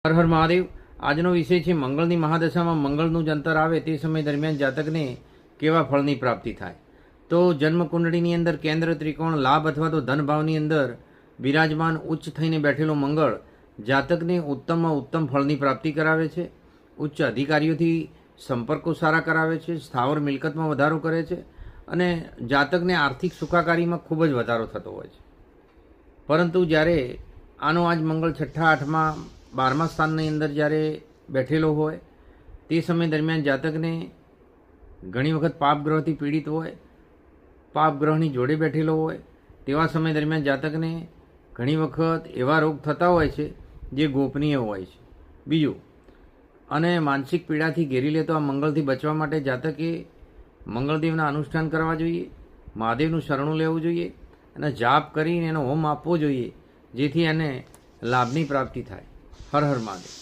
હર હર મહાદેવ। આજનો વિષય છે મંગળની મહાદશામાં મંગળનું જ અંતર આવે તે સમય દરમિયાન જાતકને કેવા ફળની પ્રાપ્તિ થાય। તો જન્મકુંડળીની અંદર કેન્દ્ર ત્રિકોણ લાભ અથવા તો ધન ભાવની અંદર બિરાજમાન ઉચ્ચ થઈને બેઠેલો મંગળ જાતકને ઉત્તમમાં ઉત્તમ ફળની પ્રાપ્તિ કરાવે છે। ઉચ્ચ અધિકારીઓથી સંપર્કો સારા કરાવે છે, સ્થાવર મિલકતમાં વધારો કરે છે અને જાતકને આર્થિક સુખાકારીમાં ખૂબ જ વધારો થતો હોય છે। પરંતુ જ્યારે આનો આજ મંગળ છઠ્ઠા આઠમાં 12મા સ્થાનની અંદર જ્યારે બેઠેલો હોય તે સમય દરમિયાન જાતકને ઘણી વખત પાપગ્રહથી પીડિત હોય, પાપગ્રહની જોડે બેઠેલો હોય તેવા સમય દરમિયાન જાતકને ઘણી વખત એવા રોગ થતા હોય છે જે ગોપનીય હોય છે। બીજું, અને માનસિક પીડાથી ઘેરી લેતો આ મંગળથી બચવા માટે જાતકે મંગળદેવના અનુષ્ઠાન કરવા જોઈએ, મહાદેવનું શરણું લેવું જોઈએ અને જાપ કરીને એનો હોમ આપવો જોઈએ, જેથી એને લાભની પ્રાપ્તિ થાય। હર હર મહાદેવ।